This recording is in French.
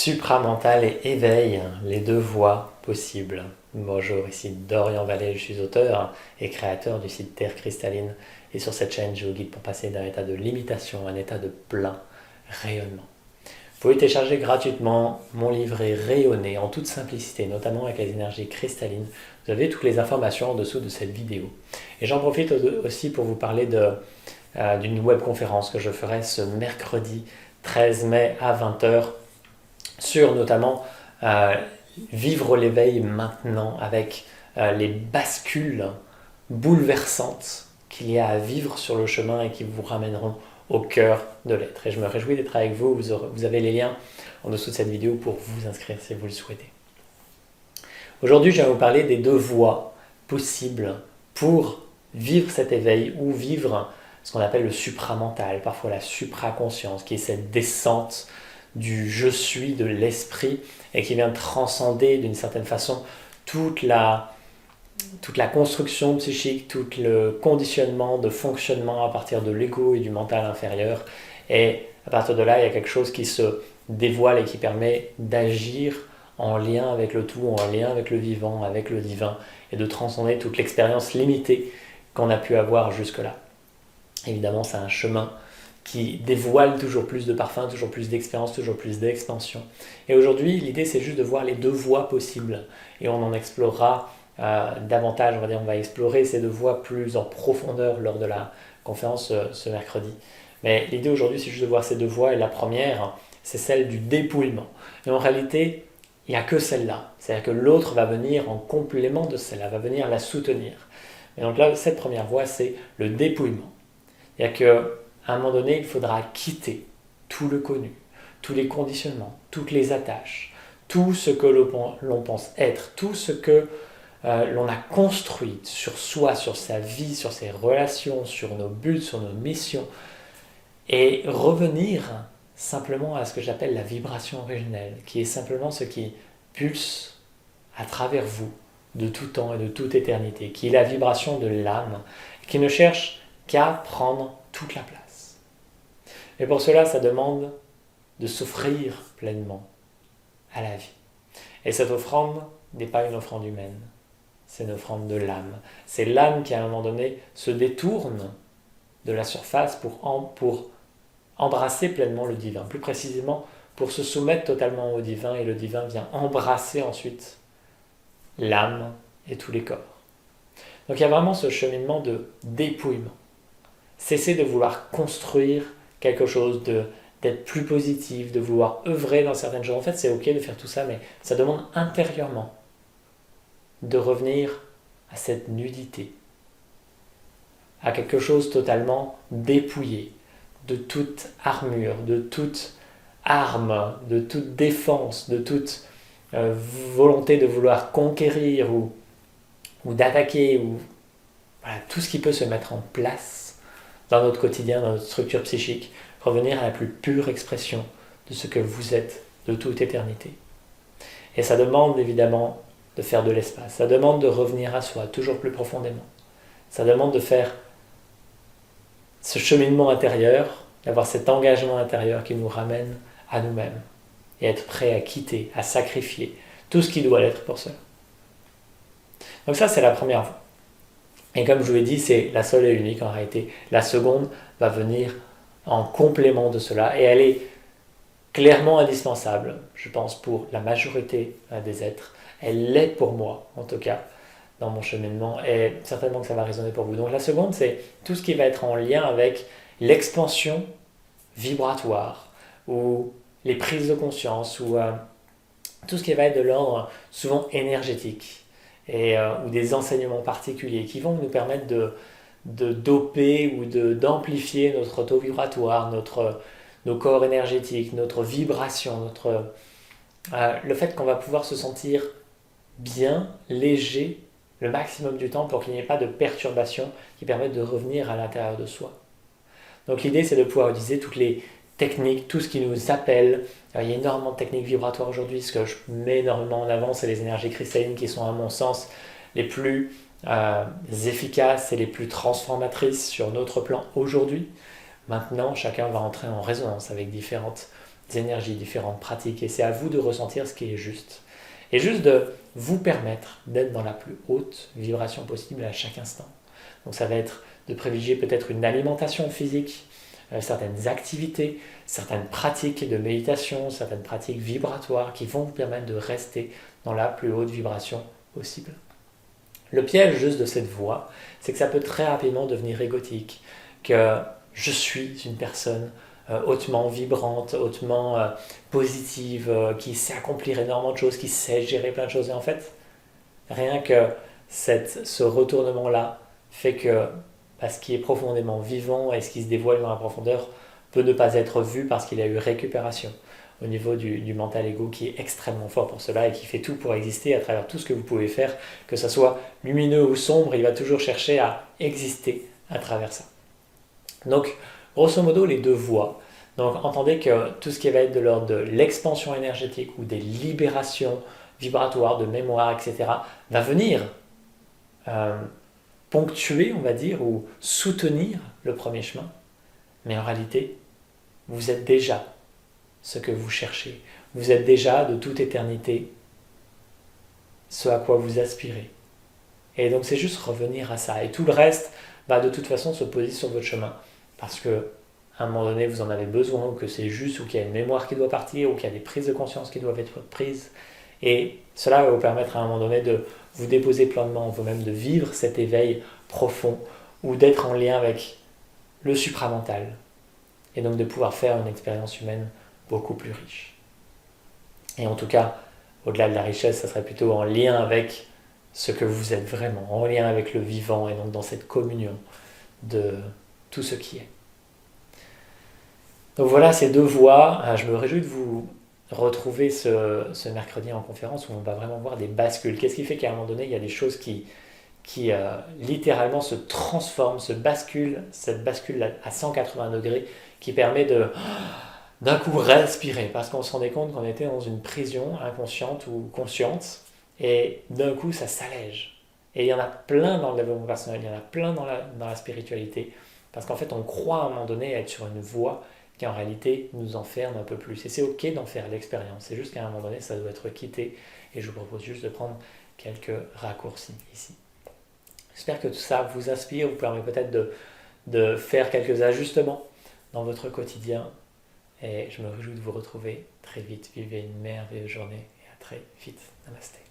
Supramental et éveil, les deux voies possibles. Bonjour, ici Dorian Vallée, je suis auteur et créateur du site Terre Cristalline. Et sur cette chaîne, je vous guide pour passer d'un état de limitation à un état de plein rayonnement. Vous pouvez télécharger gratuitement mon livret Rayonner en toute simplicité, notamment avec les énergies cristallines. Vous avez toutes les informations en dessous de cette vidéo. Et j'en profite aussi pour vous parler d'une webconférence que je ferai ce mercredi 13 mai à 20h sur notamment vivre l'éveil maintenant avec les bascules bouleversantes qu'il y a à vivre sur le chemin et qui vous ramèneront au cœur de l'être. Et je me réjouis d'être avec vous. Vous avez les liens en dessous de cette vidéo pour vous inscrire si vous le souhaitez. Aujourd'hui, je vais vous parler des deux voies possibles pour vivre cet éveil ou vivre ce qu'on appelle le supramental, parfois la supraconscience, qui est cette descente du je suis de l'esprit et qui vient transcender d'une certaine façon toute la construction psychique, tout le conditionnement de fonctionnement à partir de l'ego et du mental inférieur. Et à partir de là, il y a quelque chose qui se dévoile et qui permet d'agir en lien avec le tout, en lien avec le vivant, avec le divin, et de transcender toute l'expérience limitée qu'on a pu avoir jusque-là. Évidemment, c'est un chemin qui dévoile toujours plus de parfums, toujours plus d'expérience, toujours plus d'expansion. Et aujourd'hui, l'idée, c'est juste de voir les deux voies possibles. Et on en explorera davantage, on va explorer ces deux voies plus en profondeur lors de la conférence ce mercredi. Mais l'idée aujourd'hui, c'est juste de voir ces deux voies. Et la première, c'est celle du dépouillement. Et en réalité, il n'y a que celle-là. C'est-à-dire que l'autre va venir en complément de celle-là, va venir la soutenir. Et donc là, cette première voie, c'est le dépouillement. C'est-à-dire qu'à un moment donné, il faudra quitter tout le connu, tous les conditionnements, toutes les attaches, tout ce que l'on pense être, tout ce que l'on a construit sur soi, sur sa vie, sur ses relations, sur nos buts, sur nos missions, et revenir simplement à ce que j'appelle la vibration originelle, qui est simplement ce qui pulse à travers vous de tout temps et de toute éternité, qui est la vibration de l'âme, qui ne cherche qu'à prendre toute la place. Et pour cela, ça demande de s'offrir pleinement à la vie. Et cette offrande n'est pas une offrande humaine, c'est une offrande de l'âme. C'est l'âme qui, à un moment donné, se détourne de la surface pour embrasser pleinement le divin. Plus précisément, pour se soumettre totalement au divin, et le divin vient embrasser ensuite l'âme et tous les corps. Donc il y a vraiment ce cheminement de dépouillement. Cesser de vouloir construire quelque chose, d'être plus positif, de vouloir œuvrer dans certaines choses. En fait, c'est ok de faire tout ça, mais ça demande intérieurement de revenir à cette nudité, à quelque chose totalement dépouillé de toute armure, de toute arme, de toute défense, de toute volonté de vouloir conquérir ou d'attaquer, ou voilà, tout ce qui peut se mettre en place dans notre quotidien, dans notre structure psychique, revenir à la plus pure expression de ce que vous êtes de toute éternité. Et ça demande évidemment de faire de l'espace, ça demande de revenir à soi toujours plus profondément, ça demande de faire ce cheminement intérieur, d'avoir cet engagement intérieur qui nous ramène à nous-mêmes et être prêt à quitter, à sacrifier tout ce qui doit l'être pour cela. Donc ça, c'est la première voie. Et comme je vous l'ai dit, c'est la seule et unique en réalité. La seconde va venir en complément de cela et elle est clairement indispensable, je pense, pour la majorité des êtres. Elle l'est pour moi, en tout cas, dans mon cheminement, et certainement que ça va résonner pour vous. Donc la seconde, c'est tout ce qui va être en lien avec l'expansion vibratoire, ou les prises de conscience, ou tout ce qui va être de l'ordre souvent énergétique, ou des enseignements particuliers qui vont nous permettre de doper ou d'amplifier notre taux vibratoire, nos corps énergétiques, notre vibration, le fait qu'on va pouvoir se sentir bien, léger, le maximum du temps pour qu'il n'y ait pas de perturbations qui permettent de revenir à l'intérieur de soi. Donc l'idée, c'est de pouvoir utiliser toutes les techniques, tout ce qui nous appelle. Alors, il y a énormément de techniques vibratoires aujourd'hui. Ce que je mets énormément en avant, c'est les énergies cristallines qui sont, à mon sens, les plus efficaces et les plus transformatrices sur notre plan aujourd'hui. Maintenant, chacun va entrer en résonance avec différentes énergies, différentes pratiques, et c'est à vous de ressentir ce qui est juste. Et juste de vous permettre d'être dans la plus haute vibration possible à chaque instant. Donc ça va être de privilégier peut-être une alimentation physique, certaines activités, certaines pratiques de méditation, certaines pratiques vibratoires qui vont vous permettre de rester dans la plus haute vibration possible. Le piège juste de cette voie, c'est que ça peut très rapidement devenir égotique, que je suis une personne hautement vibrante, hautement positive, qui sait accomplir énormément de choses, qui sait gérer plein de choses. Et en fait, rien que ce retournement-là fait que ce qui est profondément vivant et ce qui se dévoile dans la profondeur peut ne pas être vu parce qu'il y a eu récupération au niveau du mental ego qui est extrêmement fort pour cela et qui fait tout pour exister à travers tout ce que vous pouvez faire, que ce soit lumineux ou sombre, il va toujours chercher à exister à travers ça. Donc, grosso modo, les deux voies. Donc, entendez que tout ce qui va être de l'ordre de l'expansion énergétique ou des libérations vibratoires, de mémoire, etc., va venir ponctuer, on va dire, ou soutenir le premier chemin. Mais en réalité, vous êtes déjà ce que vous cherchez. Vous êtes déjà de toute éternité ce à quoi vous aspirez. Et donc c'est juste revenir à ça. Et tout le reste va de toute façon se poser sur votre chemin. Parce que à un moment donné, vous en avez besoin, ou que c'est juste, ou qu'il y a une mémoire qui doit partir, ou qu'il y a des prises de conscience qui doivent être prises. Et cela va vous permettre à un moment donné de vous déposer pleinement en vous-même, de vivre cet éveil profond, ou d'être en lien avec le supramental. Et donc de pouvoir faire une expérience humaine beaucoup plus riche. Et en tout cas, au-delà de la richesse, ça serait plutôt en lien avec ce que vous êtes vraiment, en lien avec le vivant, et donc dans cette communion de tout ce qui est. Donc voilà ces deux voies. Je me réjouis de vous retrouver ce mercredi en conférence où on va vraiment voir des bascules. Qu'est-ce qui fait qu'à un moment donné, il y a des choses qui littéralement se transforment, se basculent, cette bascule à 180 degrés qui permet d'un coup respirer, parce qu'on se rendait compte qu'on était dans une prison inconsciente ou consciente, et d'un coup ça s'allège. Et il y en a plein dans le développement personnel, il y en a plein dans la spiritualité, parce qu'en fait on croit à un moment donné être sur une voie qui en réalité nous enferme un peu plus. Et c'est ok d'en faire l'expérience, c'est juste qu'à un moment donné ça doit être quitté, et je vous propose juste de prendre quelques raccourcis ici. J'espère que tout ça vous inspire, vous permet peut-être de faire quelques ajustements dans votre quotidien. Et je me réjouis de vous retrouver très vite. Vivez une merveilleuse journée et à très vite. Namasté.